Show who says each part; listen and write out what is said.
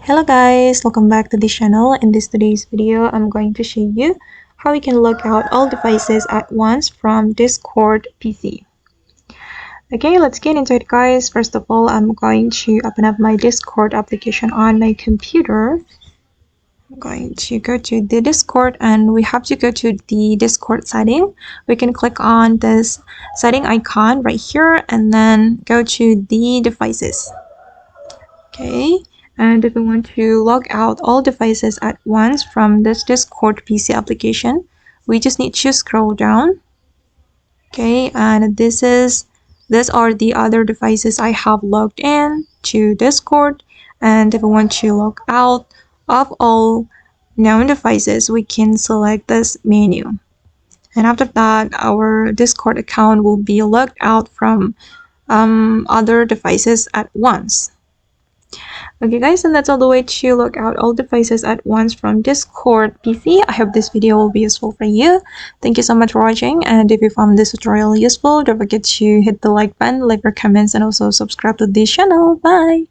Speaker 1: Hello guys, welcome back to the channel. In today's video, I'm going to show you how you can log out all devices at once from Discord PC. Okay, let's get into it guys. First of all, I'm going to open up my Discord application on my computer. I'm going to go to the Discord and we have to go to the Discord setting. We can click on this setting icon right here and then go to the devices. Okay, and if we want to log out all devices at once from this Discord PC application, we just need to scroll down. Okay, and these are the other devices I have logged in to Discord. And if we want to log out of all known devices, we can select this menu. And after that, our Discord account will be logged out from other devices at once. Okay guys, and that's all the way to log out all devices at once from Discord PC. I hope this video will be useful for you. Thank you so much for watching, and if you found this tutorial useful, don't forget to hit the like button, leave your comments, and also subscribe to this channel. Bye!